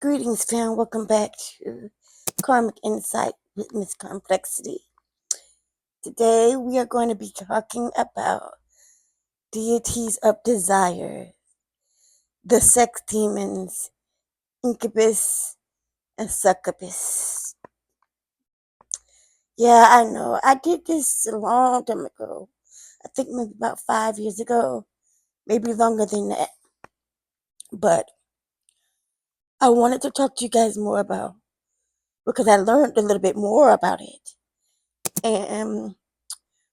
Greetings, fam. Welcome back to Karmic Insight with Miss Complexity. Today we are going to be talking about deities of desire, the sex demons, Incubus and Succubus. Yeah, I know. I did this a long time ago. I think maybe about 5 years ago, maybe longer than that. But I wanted to talk to you guys more about because I learned a little bit more about it. And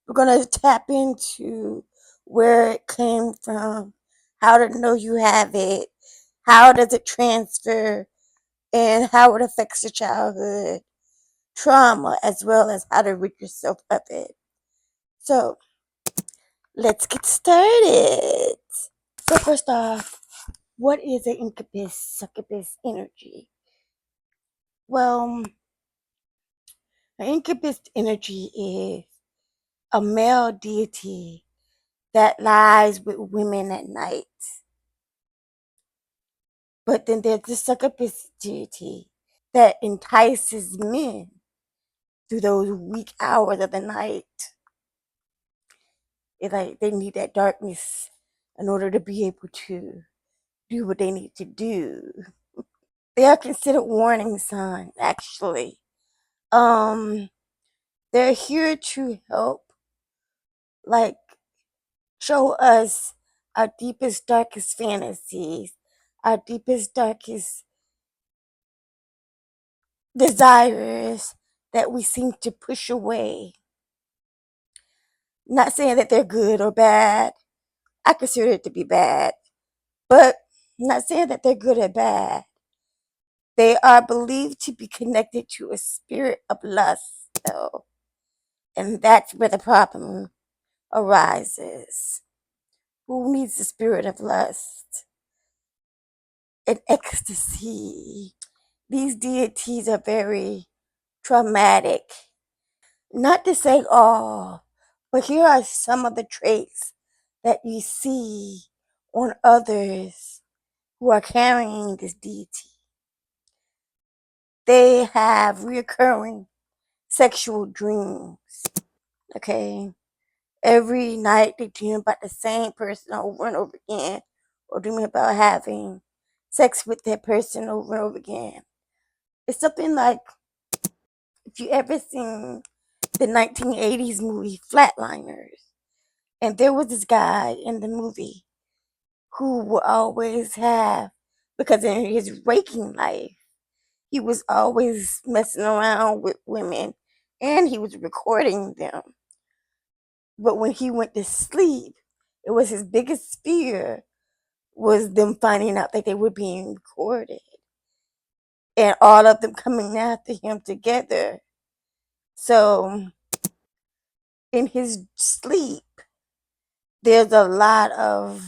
we're going to tap into where it came from, how to know you have it, how does it transfer, and how it affects your childhood trauma, as well as how to rid yourself of it. So, let's get started. So, first off, what is an incubus, succubus energy? Well, an incubus energy is a male deity that lies with women at night. But then there's the succubus deity that entices men through those weak hours of the night. It's like they need that darkness in order to be able to do what they need to do. They are considered warning signs, actually. Um, they're here to help, like, show us our deepest, darkest fantasies, our deepest, darkest desires that we seem to push away. Not saying that they're good or bad. I consider it to be bad, but not saying that they're good or bad. They are believed to be connected to a spirit of lust, though, and that's where the problem arises. Who needs the spirit of lust and ecstasy? These deities are very traumatic. Not to say all, but here are some of the traits that you see on others who are carrying this deity. They have reoccurring sexual dreams. Okay. Every night they dream about the same person over and over again, or dreaming about having sex with that person over and over again. It's something like if you ever seen the 1980s movie Flatliners, and there was this guy in the movie who would always have, because in his waking life, he was always messing around with women and he was recording them. But when he went to sleep, it was his biggest fear was them finding out that they were being recorded and all of them coming after him together. So in his sleep, there's a lot of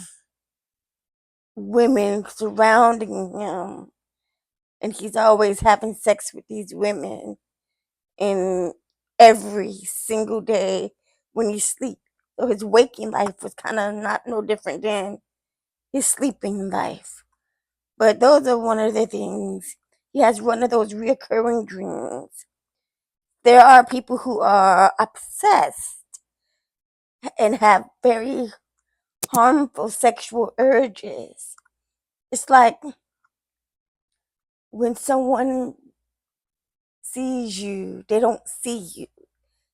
women surrounding him and he's always having sex with these women in every single day when he sleep. So his waking life was kind of not no different than his sleeping life. But those are one of the things. He has one of those reoccurring dreams. There are people who are obsessed and have very harmful sexual urges. It's like when someone sees you, they don't see you.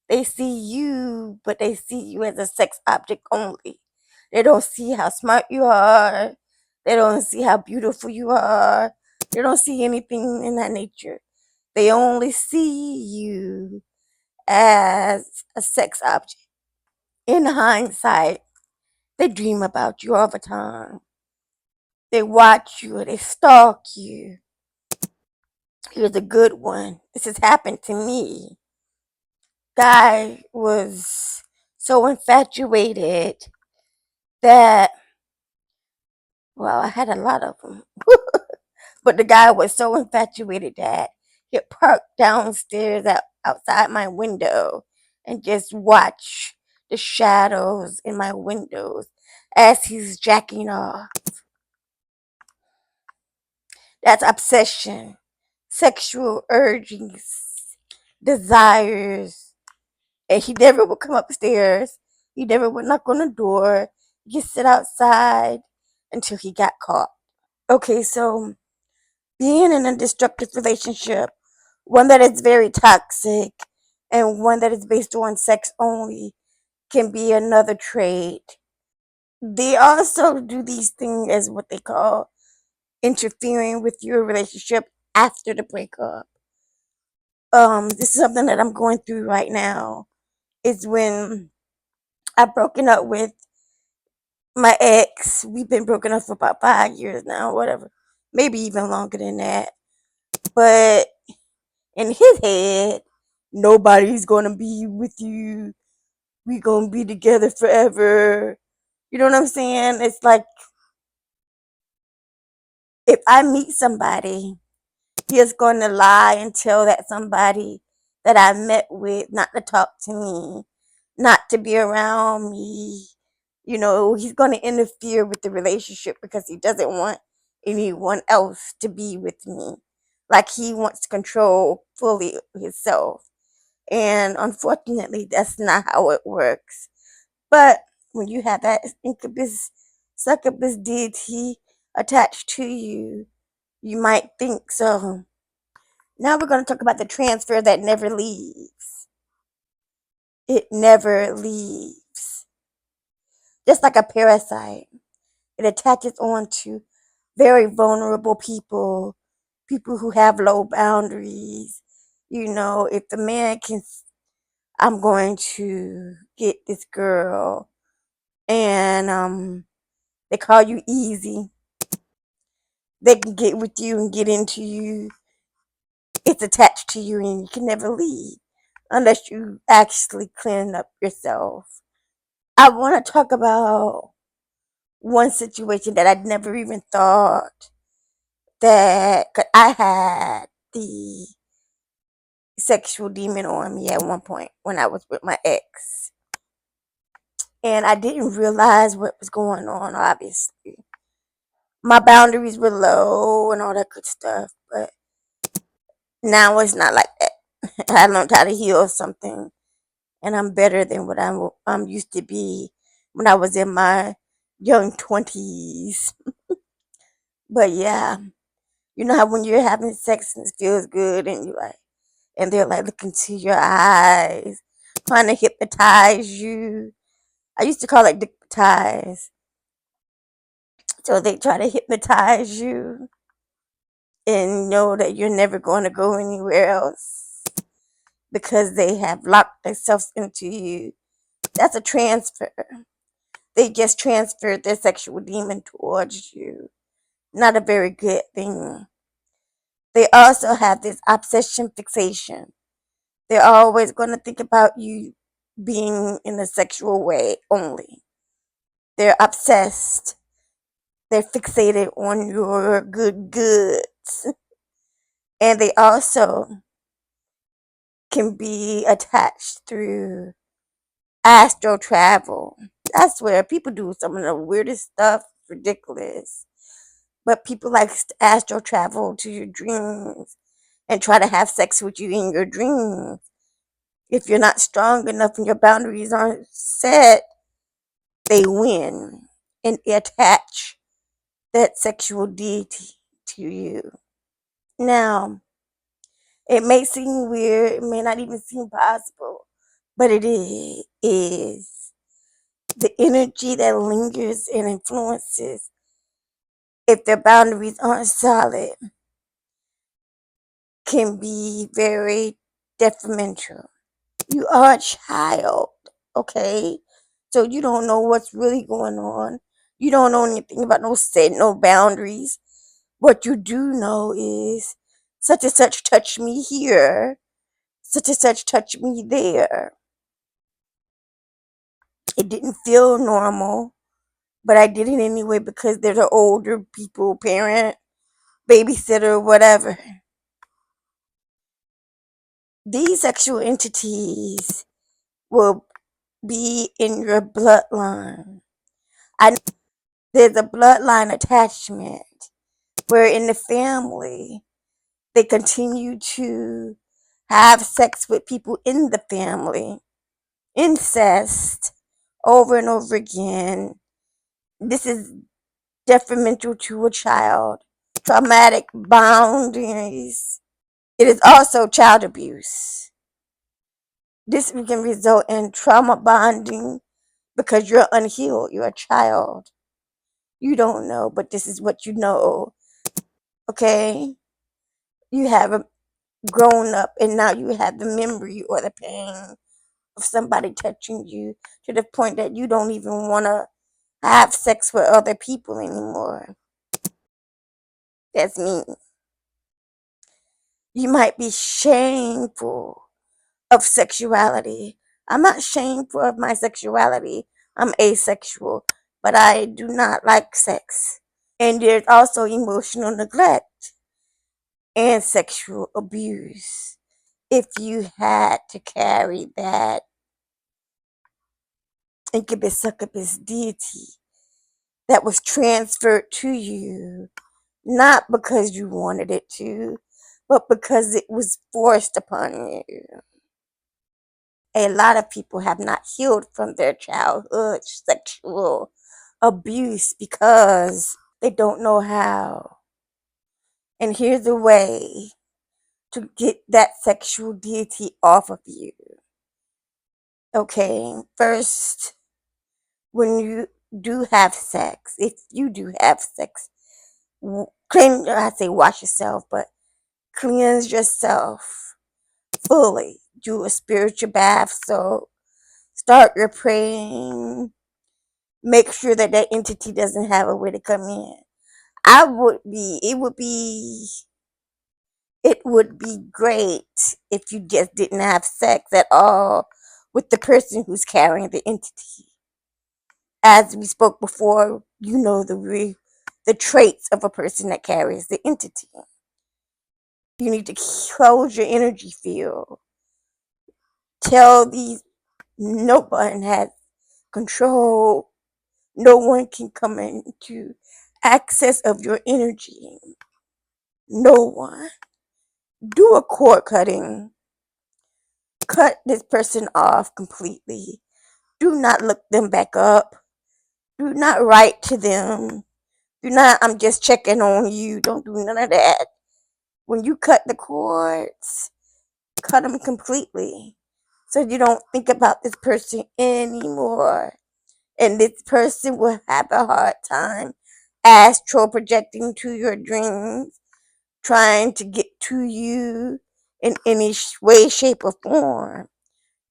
They see you, but they see you as a sex object only. They don't see how smart you are. They don't see how beautiful you are. They don't see anything in that nature. They only see you as a sex object. In hindsight, they dream about you all the time. They watch you, they stalk you. Here's a good one. This has happened to me. Guy was so infatuated that, well, I had a lot of them. But the guy was so infatuated that he parked downstairs outside my window and just watch the shadows in my windows as he's jacking off. That's obsession, sexual urgings, desires. And he never would come upstairs. He never would knock on the door. He just sit outside until he got caught. Okay, so being in a destructive relationship, one that is very toxic and one that is based on sex only, can be another trait. They also do these things as what they call interfering with your relationship after the breakup. This is something that I'm going through right now. Is when I've broken up with my ex. We've been broken up for about 5 years now, whatever. Maybe even longer than that. But in his head, nobody's gonna be with you. We gonna be together forever. You know what I'm saying? It's like if I meet somebody, he is going to lie and tell that somebody that I met with not to talk to me, not to be around me. You know, he's going to interfere with the relationship because he doesn't want anyone else to be with me. Like he wants to control fully himself. And unfortunately, that's not how it works. But when you have that incubus, succubus deity attached to you, you might think so. Now we're going to talk about the transfer that never leaves. It never leaves. Just like a parasite, it attaches onto very vulnerable people, people who have low boundaries. You know, if the man can, I'm going to get this girl, and they call you easy. They can get with you and get into you. It's attached to you and you can never leave unless you actually clean up yourself. I want to talk about one situation that I'd never even thought that 'cause I had the sexual demon on me at one point when I was with my ex. And I didn't realize what was going on, obviously. My boundaries were low and all that good stuff, but now it's not like that. I learned how to heal something, and I'm better than what I'm used to be when I was in my young 20s. But yeah, you know how when you're having sex and it feels good and you like, and they're like looking to your eyes, trying to hypnotize you. I used to call it hypnotize. So they try to hypnotize you and know that you're never going to go anywhere else because they have locked themselves into you. That's a transfer. They just transferred their sexual demon towards you. Not a very good thing. They also have this obsession fixation. They're always going to think about you being in a sexual way only. They're obsessed. They're fixated on your good goods. And they also can be attached through astral travel. That's where people do some of the weirdest stuff, ridiculous. But people like to astral travel to your dreams and try to have sex with you in your dreams. If you're not strong enough and your boundaries aren't set, they win and attach that sexual deity to you. Now, it may seem weird, it may not even seem possible, but it is. The energy that lingers and influences, if their boundaries aren't solid, can be very detrimental. You are a child, okay? So you don't know what's really going on. You don't know anything about no set, no boundaries. What you do know is such and such touched me here, such and such touched me there. It didn't feel normal, but I did it anyway because they're the older people, parent, babysitter, whatever. These sexual entities will be in your bloodline. I There's a bloodline attachment. where in the family they continue to have sex with people in the family, incest, over and over again. This is detrimental to a child. Traumatic boundaries. It is also child abuse. This can result in trauma bonding because you're unhealed. You're a child. You don't know, but this is what you know. Okay? You have grown up and now you have the memory or the pain of somebody touching you to the point that you don't even want to have sex with other people anymore. That's me. You might be shameful of sexuality. I'm not shameful of my sexuality. I'm asexual, but I do not like sex. And there's also emotional neglect and sexual abuse. If you had to carry that Incubus, Succubus deity that was transferred to you, not because you wanted it to, but because it was forced upon you. A lot of people have not healed from their childhood sexual abuse because they don't know how. And here's a way to get that sexual deity off of you. Okay, first, when you do have sex, if you do have sex, I say wash yourself, but cleanse yourself fully. Do a spiritual bath. So start your praying. Make sure that that entity doesn't have a way to come in. It would be great if you just didn't have sex at all with the person who's carrying the entity. As we spoke before, you know the traits of a person that carries the entity. You need to close your energy field. Tell these no one has control. No one can come into access of your energy. No one. Do a cord cutting. Cut this person off completely. Do not look them back up. Do not write to them. Do not, I'm just checking on you. Don't do none of that. When you cut the cords, cut them completely. So you don't think about this person anymore. And this person will have a hard time astral projecting to your dreams, trying to get to you in any way, shape, or form.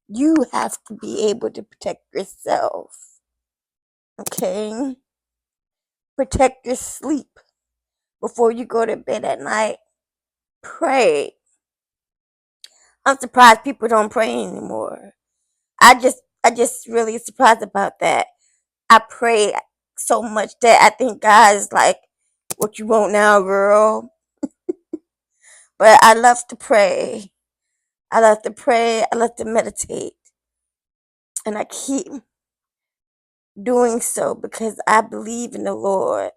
You have to be able to protect yourself. Okay? Protect your sleep before you go to bed at night. Pray. I'm surprised people don't pray anymore. I just really surprised about that. I pray so much that I think God is like, what you want now, girl? But I love to pray. I love to pray. I love to meditate. And I keep doing so because I believe in the Lord.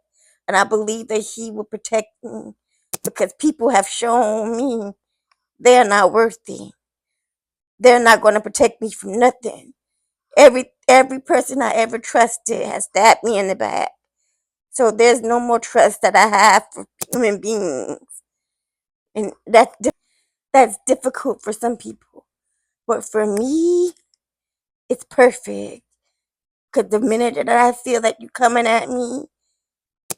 And I believe that He will protect me because people have shown me they're not worthy. They're not going to protect me from nothing. Every person I ever trusted has stabbed me in the back. So there's no more trust that I have for human beings. And that's difficult for some people. But for me, it's perfect. Because the minute that I feel that you're coming at me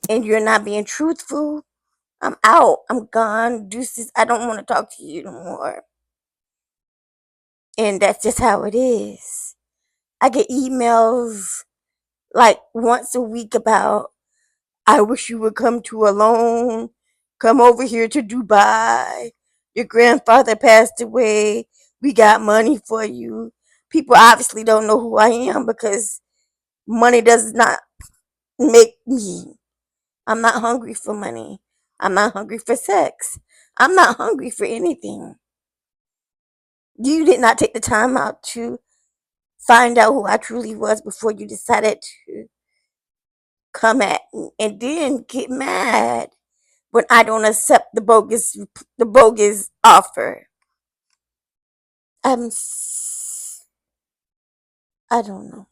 and you're not being truthful, I'm out. I'm gone. Deuces. I don't want to talk to you no more. And that's just how it is. I get emails like once a week about, I wish you would come to Alone. Come over here to Dubai. Your grandfather passed away. We got money for you. People obviously don't know who I am because money does not make me. I'm not hungry for money. I'm not hungry for sex. I'm not hungry for anything. You did not take the time out to find out who I truly was before you decided to come at me and then get mad when I don't accept the bogus offer. I'm I don't know.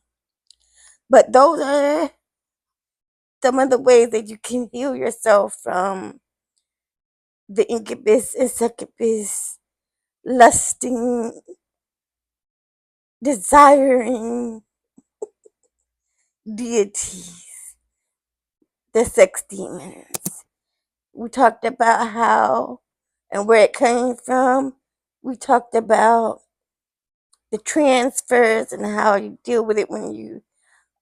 But those are some of the ways that you can heal yourself from the incubus and succubus, lusting, desiring deities, the sex demons. We talked about how and where it came from. We talked about the transfers and how you deal with it when you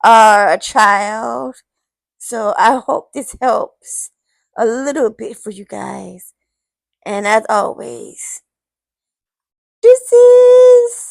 are a child. So I hope this helps a little bit for you guys. And as always, this is